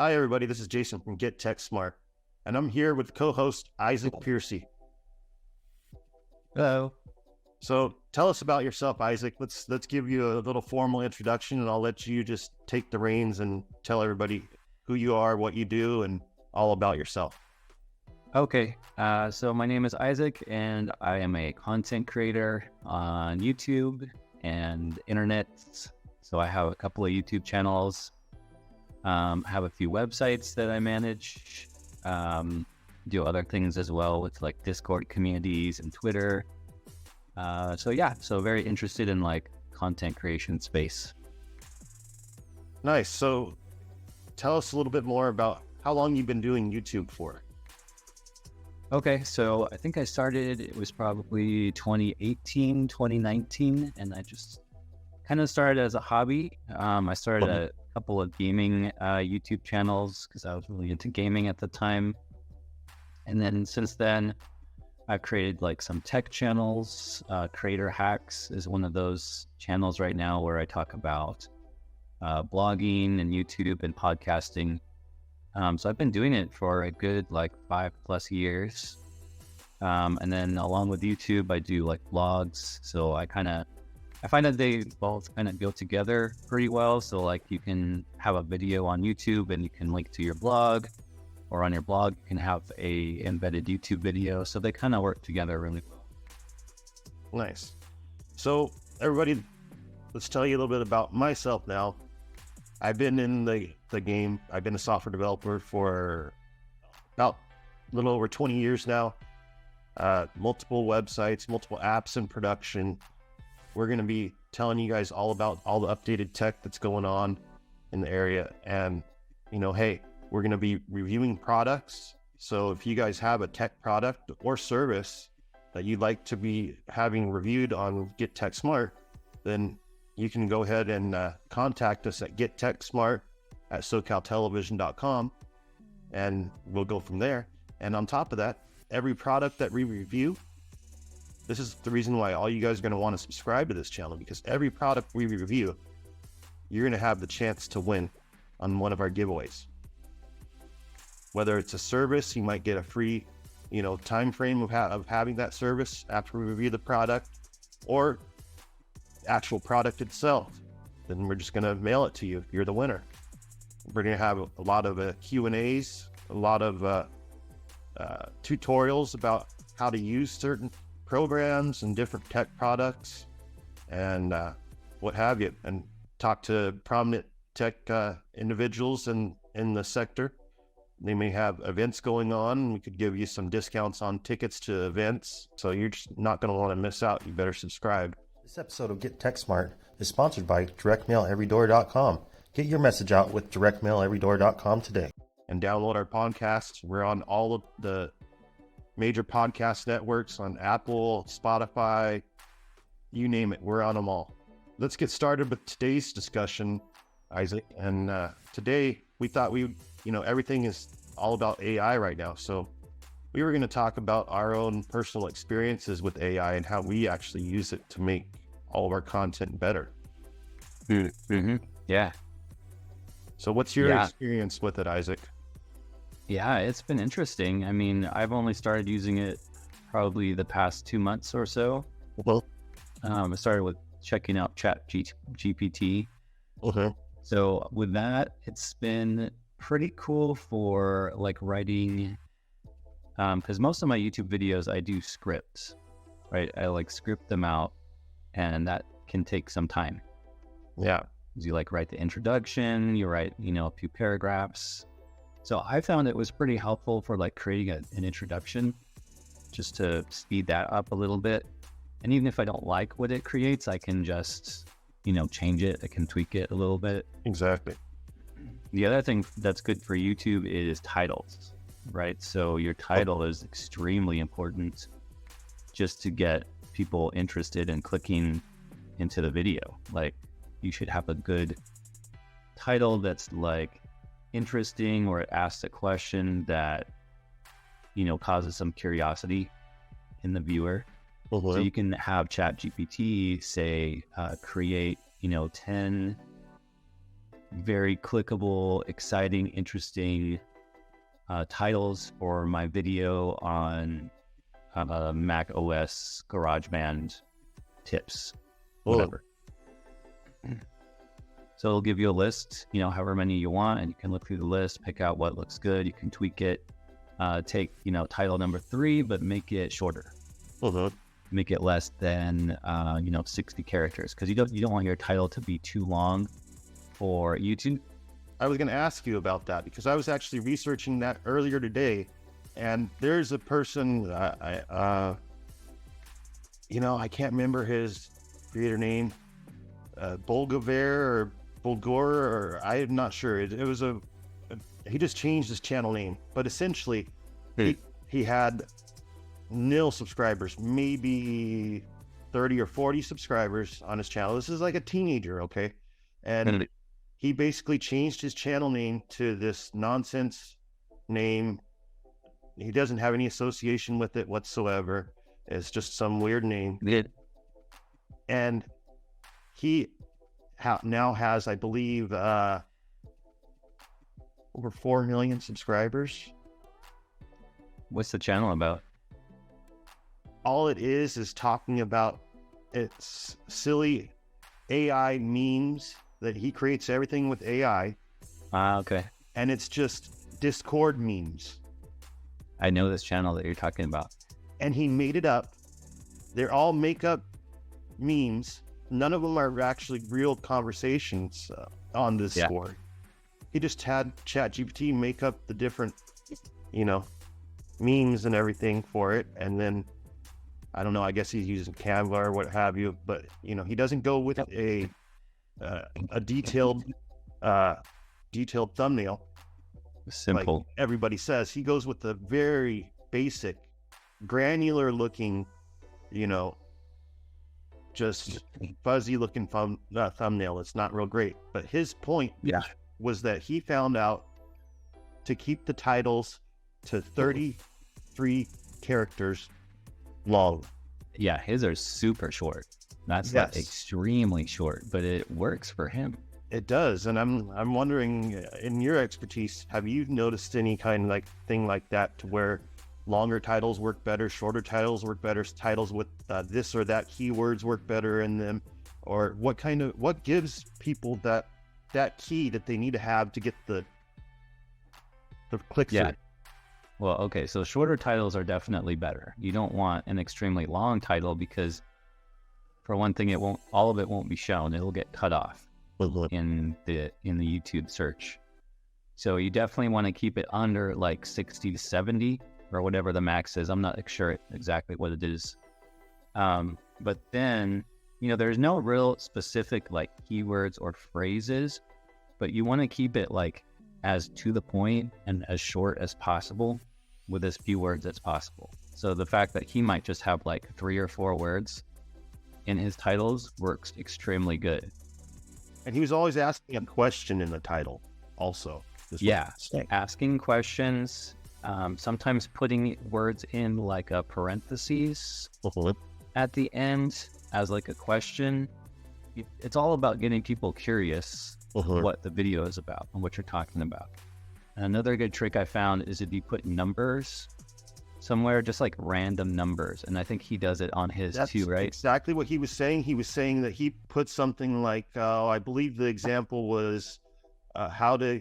Hi, everybody. This is Jason from Get Tech Smart, and I'm here with co-host Isaac Piercy. Hello. So tell us about yourself, Isaac. Let's give you a little formal introduction, and I'll let you just take the reins and tell everybody who you are, what you do, and all about yourself. Okay, so my name is Isaac, and I am a content creator on YouTube and internet. So I have a couple of YouTube channels, have a few websites that I manage, do other things as well with like Discord communities and Twitter. So very interested in like content creation space. Nice. So tell us a little bit more about how long you've been doing YouTube for. Okay, so I think I started, it was probably 2018, 2019, and I just kind of started as a hobby. I started a couple of gaming YouTube channels because I was really into gaming at the time. And then since then, I've created like some tech channels. Creator Hacks is one of those channels right now where I talk about blogging and YouTube and podcasting. So I've been doing it for a good like 5+ years. And then along with YouTube, I do like vlogs. So I find that they both kind of go together pretty well. So like you can have a video on YouTube and you can link to your blog, or on your blog, you can have a embedded YouTube video. So they kind of work together really well. Nice. So everybody, let's tell you a little bit about myself now. I've been in the game. I've been a software developer for about a little over 20 years now. Multiple websites, multiple apps in production. We're going to be telling you guys all about all the updated tech that's going on in the area. And, hey, we're going to be reviewing products. So if you guys have a tech product or service that you'd like to be having reviewed on Get Tech Smart, then you can go ahead and contact us at gettechsmart@socaltelevision.com, and we'll go from there. And on top of that, every product that we review, this is the reason why all you guys are going to want to subscribe to this channel, because every product we review, you're going to have the chance to win on one of our giveaways. Whether it's a service, you might get a free, time frame of having that service after we review the product, or actual product itself, then we're just going to mail it to you. You're the winner. We're going to have a lot of Q&As, a lot of tutorials about how to use certain programs and different tech products and what have you, and talk to prominent tech individuals in the sector. They may have events going on. We could give you some discounts on tickets to events, so you're just not going to want to miss out. You better subscribe. This episode of Get Tech Smart is sponsored by directmaileverydoor.com. Get your message out with directmaileverydoor.com today. And download our podcasts. We're on all of the major podcast networks, on Apple, Spotify, you name it. We're on them all. Let's get started with today's discussion, Isaac. And today we thought everything is all about AI right now. So we were going to talk about our own personal experiences with AI and how we actually use it to make all of our content better. Mm-hmm. Yeah. So what's your experience with it, Isaac? Yeah, it's been interesting. I mean, I've only started using it probably the past 2 months or so. Well, I started with checking out ChatGPT. Okay. So with that, it's been pretty cool for like writing, because most of my YouTube videos, I do scripts, right? I like script them out, and that can take some time. Yeah. You like write the introduction, you write, a few paragraphs. So I found it was pretty helpful for like creating an introduction, just to speed that up a little bit. And even if I don't like what it creates, I can just, change it. I can tweak it a little bit. Exactly. The other thing that's good for YouTube is titles, right? So your title is extremely important just to get people interested in clicking into the video. Like, you should have a good title that's like interesting, or it asks a question that, causes some curiosity in the viewer. So you can have ChatGPT say, create, 10 very clickable, exciting, interesting titles for my video on Mac OS GarageBand tips, whatever. So it'll give you a list, however many you want, and you can look through the list, pick out what looks good. You can tweak it, take, title number 3, but make it shorter. Make it less than, 60 characters, because you don't want your title to be too long for YouTube. I was going to ask you about that because I was actually researching that earlier today, and there's a person, I can't remember his creator name, Bulgaver or Bulgor, or I'm not sure. It was he just changed his channel name, but essentially he had nil subscribers, maybe 30 or 40 subscribers on his channel. This is like a teenager, okay? And he basically changed his channel name to this nonsense name. He doesn't have any association with it whatsoever. It's just some weird name. And he now has, I believe, over 4 million subscribers. What's the channel about? All it is talking about it's silly AI memes that he creates everything with AI. Okay. And it's just Discord memes. I know this channel that you're talking about. And he made it up. They're all make-up memes. None of them are actually real conversations on Discord. Yeah. He just had ChatGPT make up the different, memes and everything for it. And then, I don't know, I guess he's using Canva or what have you. But, he doesn't go with a detailed thumbnail. Simple. Like everybody says. He goes with the very basic, granular looking, just fuzzy looking thumbnail. It's not real great. But his point was that he found out to keep the titles to 33 characters long. Yeah, his are super short. That's like extremely short, but it works for him. It does, and I'm wondering, in your expertise, have you noticed any kind of thing like that, to where longer titles work better, shorter titles work better, titles with this or that keywords work better in them, or what gives people that key that they need to have to get the click through? Yeah. Well, okay, so shorter titles are definitely better. You don't want an extremely long title because, for one thing, all of it won't be shown. It'll get cut off in the YouTube search. So you definitely want to keep it under 60 to 70 or whatever the max is. I'm not sure exactly what it is. But then, there's no real specific keywords or phrases, but you want to keep it as to the point and as short as possible with as few words as possible. So the fact that he might just have 3 or 4 words in his titles works extremely good. And he was always asking a question in the title also. Asking questions, sometimes putting words in a parentheses at the end as a question. It's all about getting people curious what the video is about and what you're talking about. And another good trick I found is if you put numbers somewhere, just random numbers. And I think he does it on his too, right? Exactly what he was saying. He was saying that he put something I believe the example was how to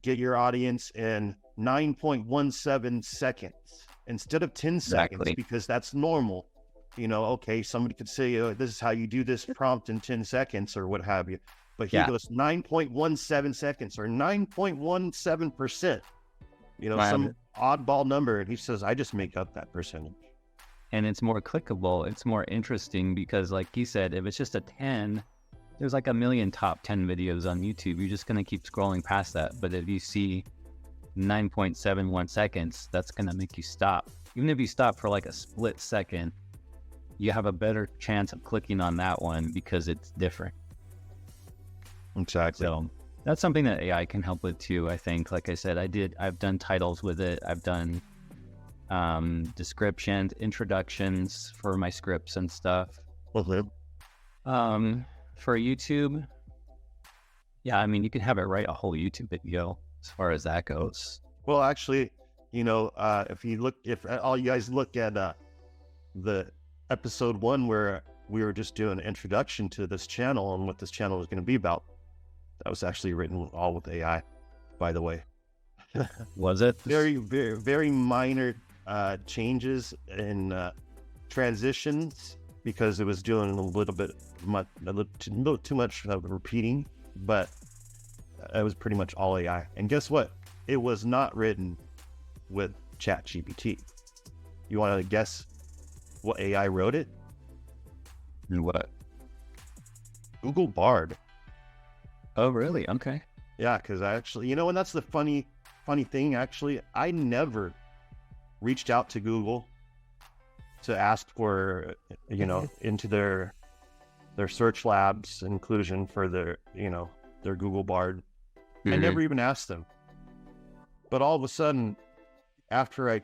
get your audience in 9.17 seconds instead of 10 seconds, because that's normal. Okay, somebody could say, this is how you do this prompt in 10 seconds or what have you. But he goes 9.17 seconds or 9.17%, some oddball number. And he says, I just make up that percentage. And it's more clickable. It's more interesting because, like he said, if it's just a 10, there's a million top 10 videos on YouTube. You're just going to keep scrolling past that. But if you see 9.71 seconds, that's going to make you stop. Even if you stop for a split second, you have a better chance of clicking on that one because it's different. Exactly. So that's something that AI can help with too, I think. Like I said, I've done titles with it. I've done descriptions, introductions for my scripts and stuff. For YouTube, Yeah, I mean, you could have it write a whole YouTube video as far as that goes. Well, actually, if all you guys look at the episode 1 where we were just doing an introduction to this channel and what this channel is going to be about, that was actually written all with AI, by the way. Was it? Very, very, very minor changes in transitions, because it was doing a little too much of repeating, but it was pretty much all AI. And guess what? It was not written with ChatGPT. You want to guess what AI wrote it? What? Google Bard. Oh, really? Okay. Yeah, because I actually, and that's the funny thing. Actually, I never reached out to Google to ask for, into their search labs inclusion for their Google Bard. I never even asked them. But all of a sudden, after I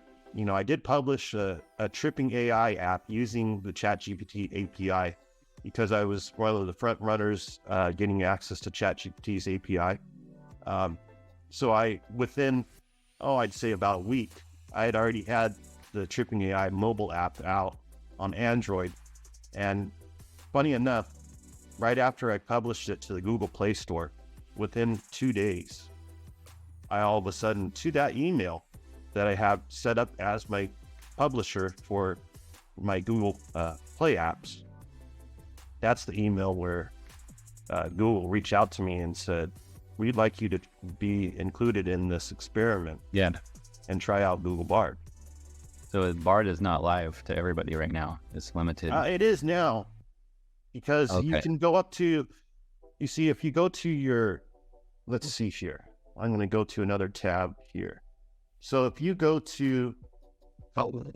did publish a tripping AI app using the ChatGPT API, because I was one of the front runners getting access to ChatGPT's API. So within, I'd say about a week, I had already had the Tripping AI mobile app out on Android. And funny enough, right after I published it to the Google Play Store, within 2 days, I all of a sudden, to that email that I have set up as my publisher for my Google Play apps, that's the email where Google reached out to me and said, we'd like you to be included in this experiment. Yeah. And try out Google Bard. So Bard is not live to everybody right now. It's limited. It is now, because you can go up to, if you go to your, let's see here. I'm going to go to another tab here. So if you go to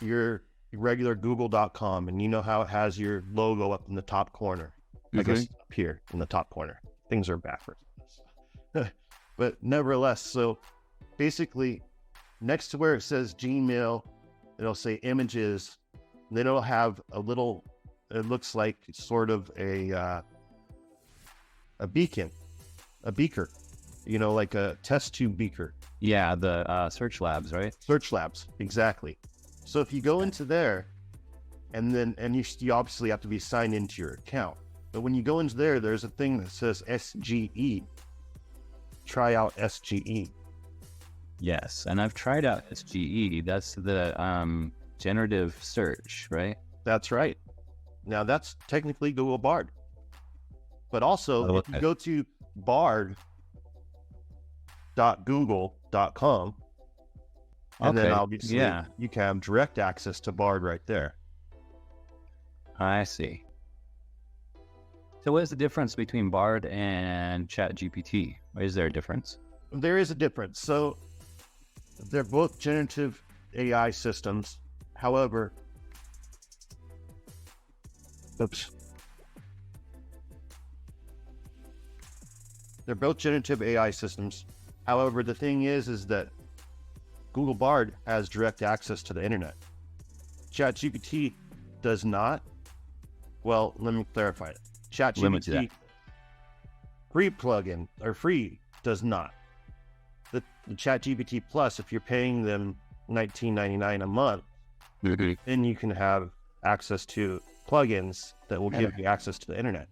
your regular google.com, and you know how it has your logo up in the top corner, I guess up here in the top corner. Things are backwards. But nevertheless, so basically next to where it says Gmail, it'll say images, and then it'll have a little, it looks like sort of a beacon, a beaker, like a test tube beaker. Yeah, the search labs, right? Search labs, exactly. So if you go into there, and you obviously have to be signed into your account. But when you go into there, there's a thing that says SGE. Try out SGE. Yes, and I've tried out SGE. That's the generative search, right? That's right. Now that's technically Google Bard. But also, if you go to bard.google.com, and then obviously you can have direct access to Bard right there. I see. So what is the difference between Bard and ChatGPT? Is there a difference? There is a difference. So they're both generative AI systems. However, they're both generative AI systems. However, the thing is that Google Bard has direct access to the internet. ChatGPT does not. Well, let me clarify it. ChatGPT free plugin or free does not. The ChatGPT Plus, if you're paying them $19.99 a month, then you can have access to plugins that will give you access to the internet.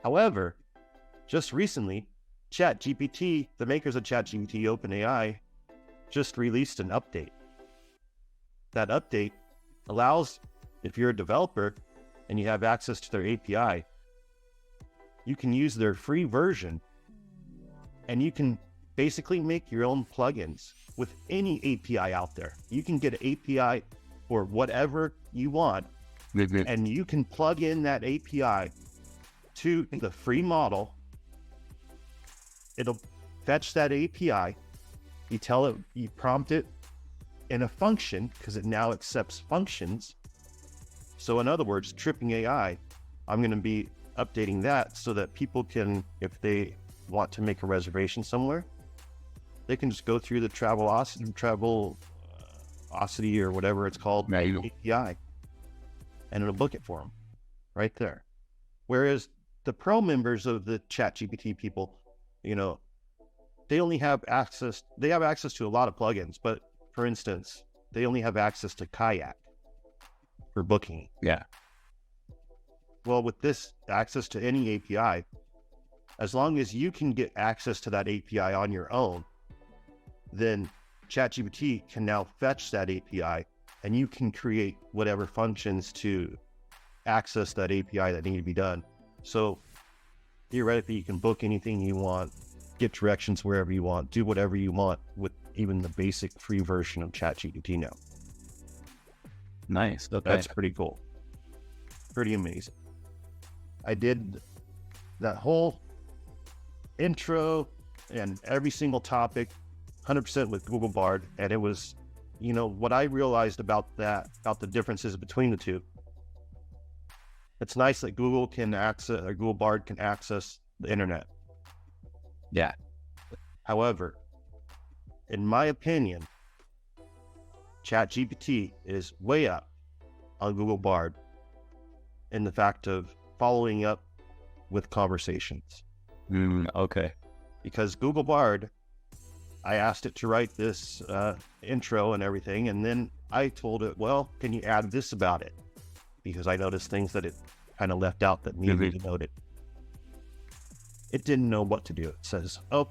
However, just recently, ChatGPT, the makers of ChatGPT, OpenAI, just released an update. That update allows, if you're a developer and you have access to their API, you can use their free version, and you can basically make your own plugins with any API out there. You can get an API for whatever you want, and you can plug in that API to the free model. It'll fetch that API. You tell it, you prompt it in a function, because it now accepts functions. So in other words, Tripping AI, I'm going to be updating that so that people can, if they want to make a reservation somewhere, they can just go through the Travelocity or whatever it's called, API, and it'll book it for them right there. Whereas the pro members of the ChatGPT people, you know, they have access to a lot of plugins, but for instance, they only have access to Kayak for booking. Yeah. Well, with this access to any API, as long as you can get access to that API on your own, then ChatGPT can now fetch that API and you can create whatever functions to access that API that need to be done. So theoretically, you can book anything you want, get directions wherever you want, do whatever you want with even the basic free version of ChatGPT now. Nice. Okay. That's pretty cool. Pretty amazing. I did that whole intro and every single topic 100% with Google Bard. And it was, what I realized about the differences between the two. It's nice that Google Bard can access the internet. Yeah. However, in my opinion, ChatGPT is way up on Google Bard in the fact of following up with conversations. Okay. Because Google Bard, I asked it to write this intro and everything, and then I told it, well, can you add this about it? Because I noticed things that it kind of left out that needed to be noted. It didn't know what to do. It says, oh,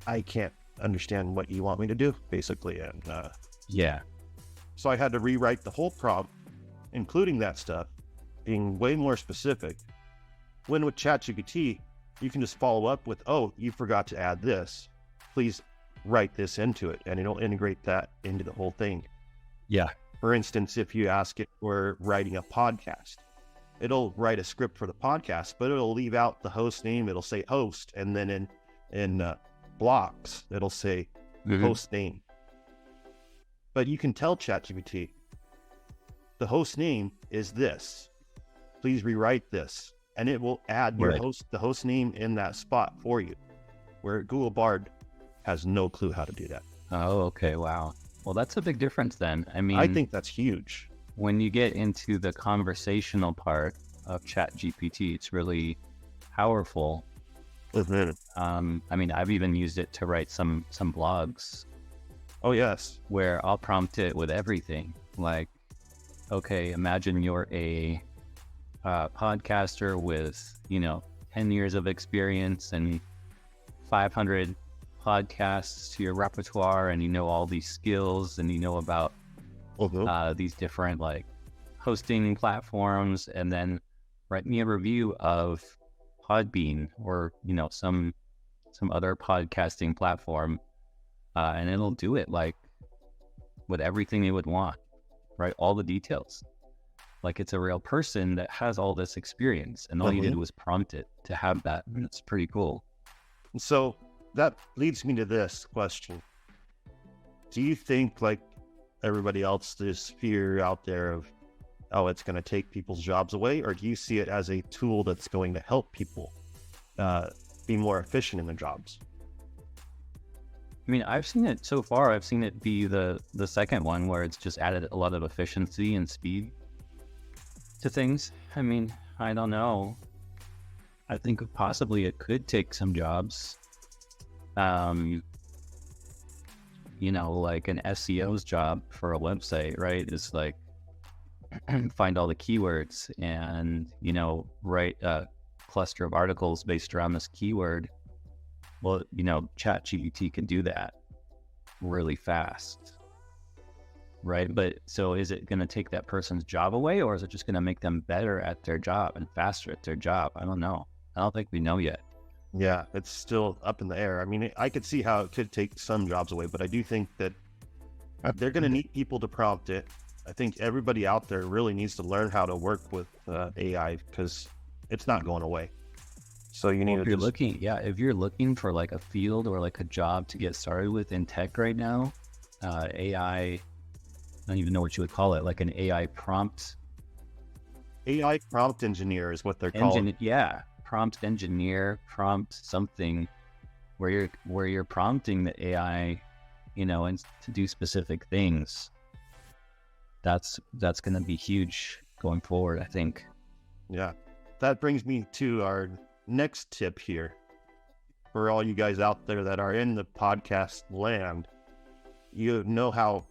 I can't understand what you want me to do, basically. And yeah. So I had to rewrite the whole prompt, including that stuff, being way more specific. When with ChatGPT, you can just follow up with, oh, you forgot to add this. Please write this into it, and it'll integrate that into the whole thing. Yeah. For instance, if you ask it for writing a podcast, it'll write a script for the podcast, but it'll leave out the host name. It'll say host, and then in blocks, it'll say host name. But you can tell ChatGPT, the host name is this. Please rewrite this, and it will add the host name in that spot for you. Where Google Bard has no clue how to do that. Oh, okay. Wow. Well, that's a big difference then. I mean, I think that's huge. When you get into the conversational part of ChatGPT, it's really powerful. I mean, I've even used it to write some blogs. Oh, yes. Where I'll prompt it with everything. Like, okay, imagine you're a podcaster with, 10 years of experience and 500 podcasts to your repertoire, and all these skills, and about these different hosting platforms, and then write me a review of Podbean or some other podcasting platform, and it'll do it with everything you would want, right? All the details, like it's a real person that has all this experience, and all you did was prompt it to have that. And it's pretty cool. So that leads me to this question. Do you think, like everybody else, there's fear out there of, oh, it's going to take people's jobs away? Or do you see it as a tool that's going to help people be more efficient in their jobs? I mean, I've seen it be the second one, where it's just added a lot of efficiency and speed to things. I mean, I don't know. I think possibly it could take some jobs. Like an SEO's job for a website, right? Is like find all the keywords and, write a cluster of articles based around this keyword. Well, ChatGPT can do that really fast, right? But so is it going to take that person's job away, or is it just going to make them better at their job and faster at their job? I don't know. I don't think we know yet. Yeah, it's still up in the air. I mean, I could see how it could take some jobs away, but I do think that they're going to need people to prompt it. I think everybody out there really needs to learn how to work with AI, because it's not going away. So you need if you're looking for like a field or like a job to get started with in tech right now, AI, I don't even know what you would call it, like an AI prompt engineer is what they're called. Yeah, prompt engineer, prompt something, where you're prompting the AI, and to do specific things. That's going to be huge going forward, I think. Yeah, that brings me to our next tip here for all you guys out there that are in the podcast land, you know how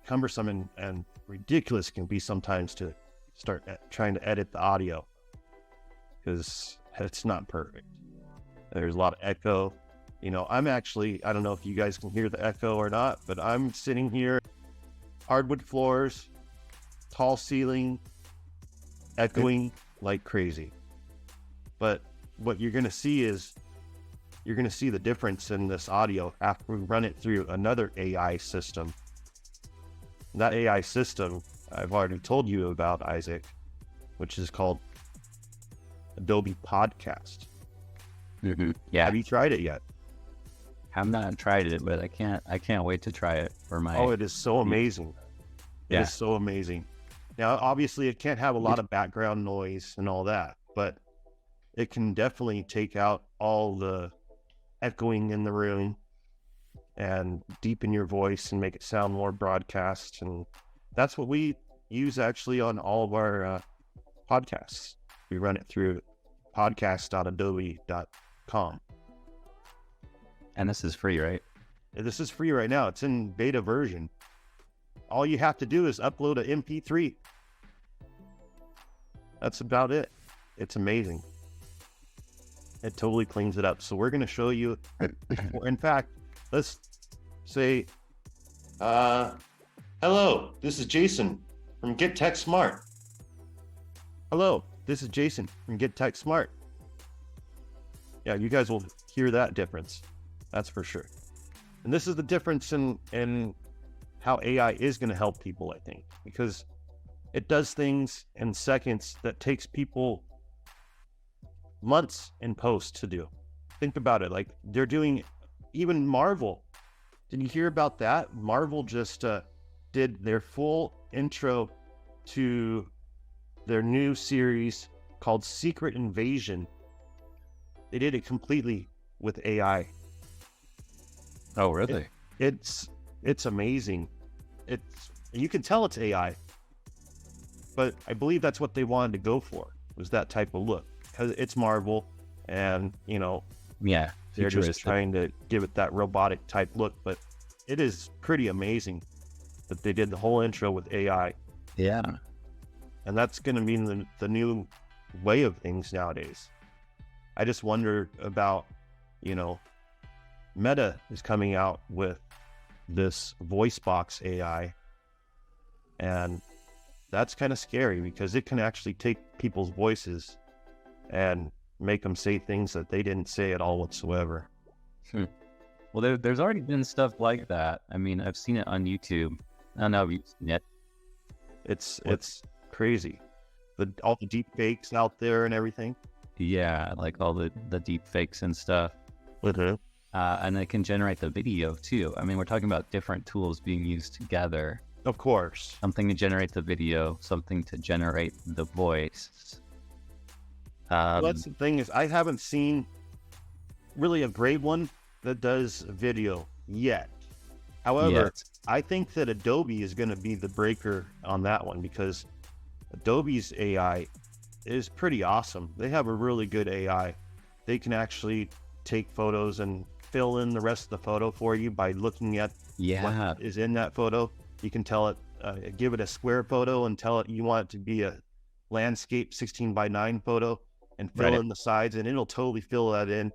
cumbersome and ridiculous it can be sometimes to start trying to edit the audio, because it's not perfect. There's a lot of echo. You know, I don't know if you guys can hear the echo or not, but I'm sitting here, hardwood floors, tall ceiling, echoing like crazy. But what you're going to see is, you're going to see the difference in this audio after we run it through another AI system. That AI system I've already told you about, Isaac, which is called Adobe Podcast. Mm-hmm. Yeah. Have you tried it yet? I've not tried it, but I can't wait to try it for my... Oh, it is so amazing. It is so amazing. Now, obviously, it can't have a lot of background noise and all that, but it can definitely take out all the echoing in the room and deepen your voice and make it sound more broadcast. And that's what we use actually on all of our podcasts. We run it through podcast.adobe.com. And this is free, right? This is free right now. It's in beta version. All you have to do is upload an MP3. That's about it. It's amazing. It totally cleans it up. So we're going to show you. In fact, let's say, hello, this is Jason from Get Tech Smart. Hello, this is Jason from Get Tech Smart. Yeah, you guys will hear that difference. That's for sure. And this is the difference in how AI is going to help people, I think, because it does things in seconds that takes people months in post to do. Think about it. Like, they're doing, even Marvel. Did you hear about that? Marvel just did their full intro to their new series called Secret Invasion. They did it completely with AI. Oh, really? It's amazing. You can tell it's AI, but I believe that's what they wanted to go for, was that type of look, because it's Marvel, and yeah, they're just trying to give it that robotic type look. But it is pretty amazing that they did the whole intro with AI. Yeah, and that's going to be the new way of things nowadays. I just wonder about, Meta is coming out with this voice box AI, and that's kind of scary because it can actually take people's voices and make them say things that they didn't say at all whatsoever. Well, there's already been stuff like that. I mean, I've seen it on YouTube. I don't know if you've seen it. It's crazy. All the deep fakes out there and everything. Yeah, like all the deep fakes and stuff. Mm-hmm. And it can generate the video too. I mean, we're talking about different tools being used together. Of course. Something to generate the video, something to generate the voice. Well, that's the thing, is I haven't seen really a great one that does video yet. However, I think that Adobe is going to be the breaker on that one, because Adobe's AI is pretty awesome. They have a really good AI. They can actually take photos and fill in the rest of the photo for you by looking at what is in that photo. You can tell it, give it a square photo and tell it you want it to be a landscape 16:9 photo, and fill in the sides, and it'll totally fill that in,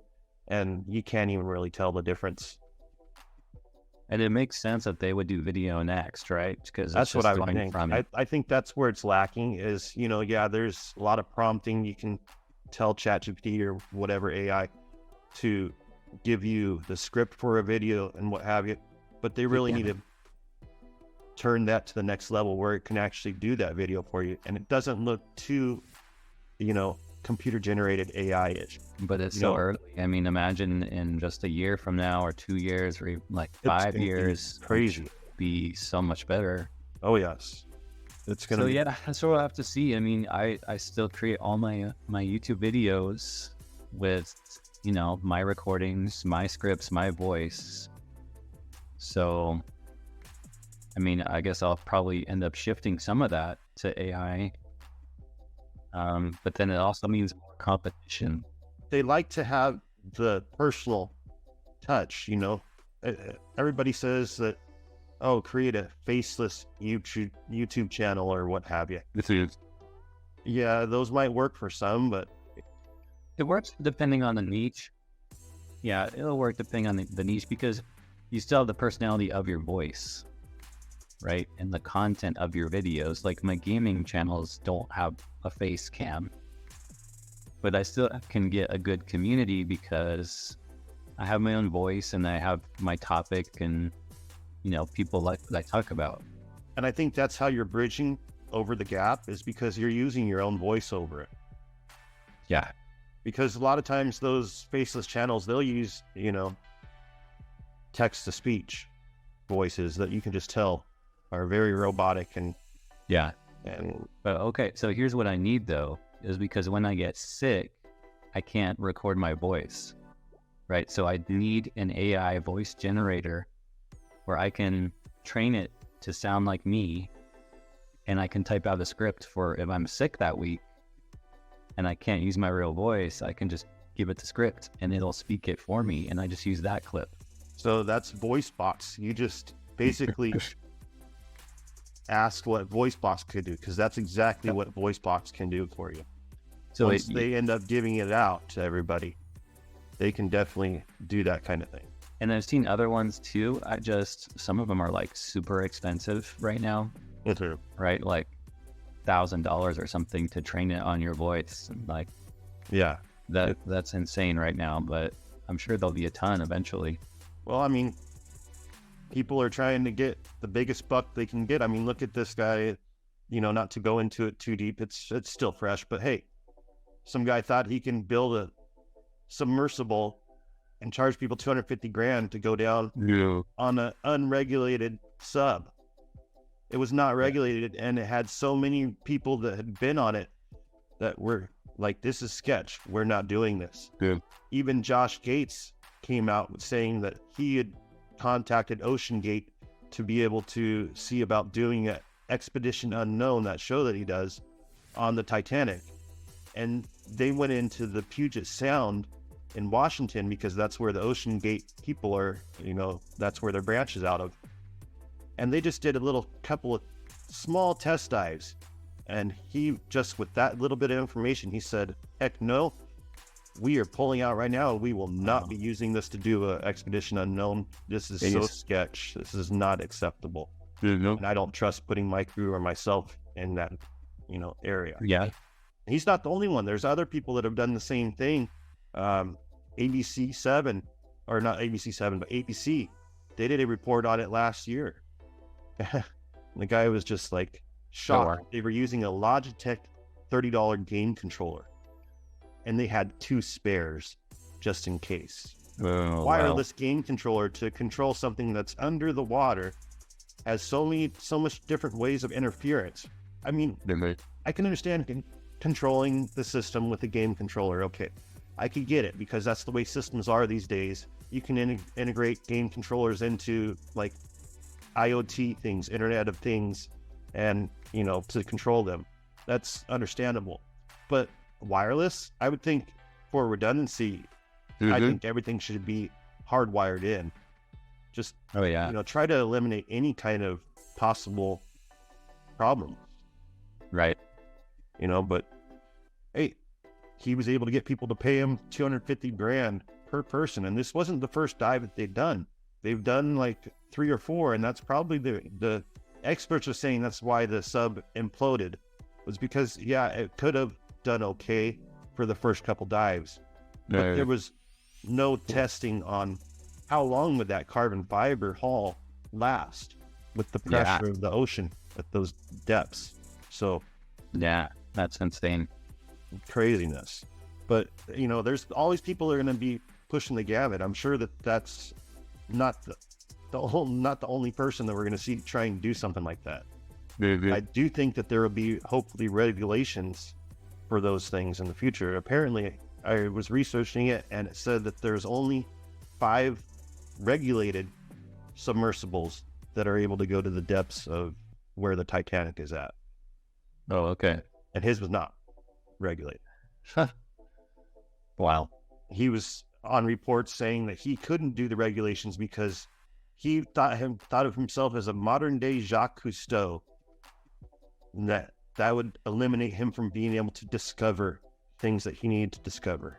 and you can't even really tell the difference. And it makes sense that they would do video next, right? Because that's what I would think. I think that's where it's lacking is, there's a lot of prompting. You can tell ChatGPT or whatever AI to give you the script for a video and what have you, but they really need to turn that to the next level where it can actually do that video for you, and it doesn't look too, computer generated AI-ish. But it's so early. I mean, imagine in just a year from now, or 2 years, or even like 5 years, crazy, be so much better. Oh yes, it's gonna. So yeah, that's what we'll have to see. I mean, I still create all my YouTube videos with my recordings, my scripts, my voice. So I mean, I guess I'll probably end up shifting some of that to AI. But then it also means more competition. They like to have the personal touch, you know. Everybody says that, oh, create a faceless YouTube channel or what have you. This is Yeah, those might work for some, but It works depending on the niche. Yeah, it'll work depending on the niche because you still have the personality of your voice, right? And the content of your videos. Like my gaming channels don't have a face cam, but I still can get a good community because I have my own voice and I have my topic and, you know, people like what I talk about. and I think that's how you're bridging over the gap, is because you're using your own voice over it. Yeah. Because a lot of times those faceless channels, they'll use, you know, text to speech voices that you can just tell are very robotic and But okay, so here's what I need though, is because when I get sick, I can't record my voice, right? So I need an AI voice generator where I can train it to sound like me, and I can type out a script for if I'm sick that week and I can't use my real voice, I can just give it the script and it'll speak it for me, and I just use that clip. so that's voice box. You just basically ask what voice box could do, because that's exactly what voice box can do for you. So Once they end up giving it out to everybody, they can definitely do that kind of thing. and I've seen other ones too. Some of them are like super expensive right now, right? Like $1,000 or something to train it on your voice. And like Yeah. that's insane right now, but I'm sure there'll be a ton eventually. Well, I mean, people are trying to get the biggest buck they can get. I mean, look at this guy, you know, not to go into it too deep. It's still fresh, but hey, some guy thought he can build a submersible and charge people 250 grand to go down on an unregulated sub. It was not regulated, and it had so many people that had been on it that were like, this is sketch. We're not doing this. Good. Even Josh Gates came out saying that he had contacted Ocean Gate to be able to see about doing an Expedition Unknown, that show that he does, on the Titanic. And they went into the Puget Sound in Washington because that's where the Ocean Gate people are, you know, that's where their branch is out of. And they just did a couple of small test dives. And he just, with that little bit of information, he said, heck no, we are pulling out right now. We will not be using this to do an Expedition Unknown. This is so sketch. This is not acceptable. And I don't trust putting my crew or myself in that, you know, area. Yeah. He's not the only one. There's other people that have done the same thing. ABC 7, or not ABC 7, but ABC, they did a report on it last year. The guy was just like shocked. They were using a Logitech $30 game controller, and they had 2 spares just in case. Wireless game controller to control something that's under the water has so much different ways of interference. I mean, I can understand controlling the system with a game controller. Okay, I could get it because that's the way systems are these days. You can integrate game controllers into like IoT things, Internet of Things, and, you know, to control them. That's understandable. But wireless, I would think for redundancy, I think everything should be hardwired in. Just, you know, try to eliminate any kind of possible problem. Right. You know, but hey, he was able to get people to pay him 250 grand per person. And this wasn't the first dive that they've done. They've done like 3 or 4, and that's probably the experts are saying that's why the sub imploded, was because, yeah, it could have done okay for the first couple dives, but there was no testing on how long would that carbon fiber hull last with the pressure of the ocean at those depths. So yeah, that's insane. Craziness. But, you know, there's always people that are going to be pushing the gamut. I'm sure that that's not the only person that we're going to see try and do something like that. I do think that there will be hopefully regulations for those things in the future. Apparently, I was researching it, and it said that there's only 5 regulated submersibles that are able to go to the depths of where the Titanic is at. Oh, okay. And his was not regulated. Wow. He was on reports saying that he couldn't do the regulations because he thought of himself as a modern day Jacques Cousteau, and that would eliminate him from being able to discover things that he needed to discover.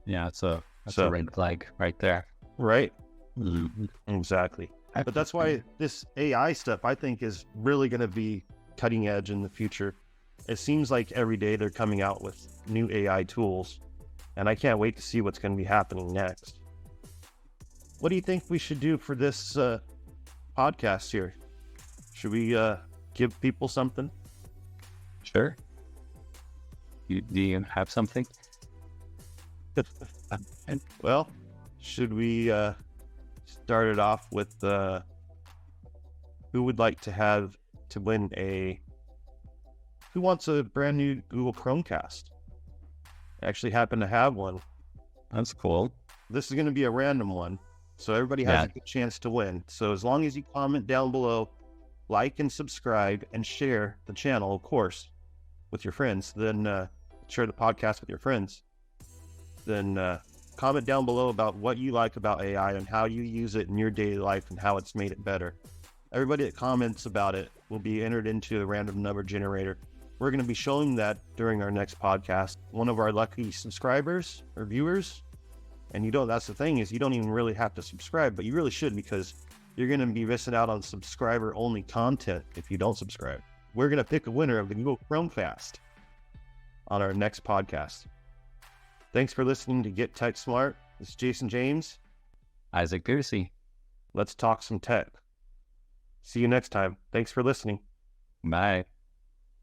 Yeah, that's a red flag right there. Right? Mm-hmm. Exactly. But that's why this AI stuff, I think, is really going to be cutting edge in the future. It seems like every day they're coming out with new AI tools, and I can't wait to see what's going to be happening next. What do you think we should do for this podcast here? Should we give people something? Sure. Do you have something? Well, should we start it off with who would like to have to win who wants a brand new Google Chromecast? I actually happen to have one. That's cool. This is going to be a random one, so everybody has a good chance to win. So as long as you comment down below, like and subscribe, and share the channel, of course, with your friends, then share the podcast with your friends, then comment down below about what you like about AI and how you use it in your daily life and how it's made it better. Everybody that comments about it will be entered into a random number generator. We're going to be showing that during our next podcast. One of our lucky subscribers or viewers, and that's the thing, is you don't even really have to subscribe, but you really should, because you're going to be missing out on subscriber only content if you don't subscribe. We're going to pick a winner of the Google Chromecast on our next podcast. Thanks for listening to Get Tech Smart. This is Jason James. Isaac Piercy. Let's talk some tech. See you next time. Thanks for listening. Bye.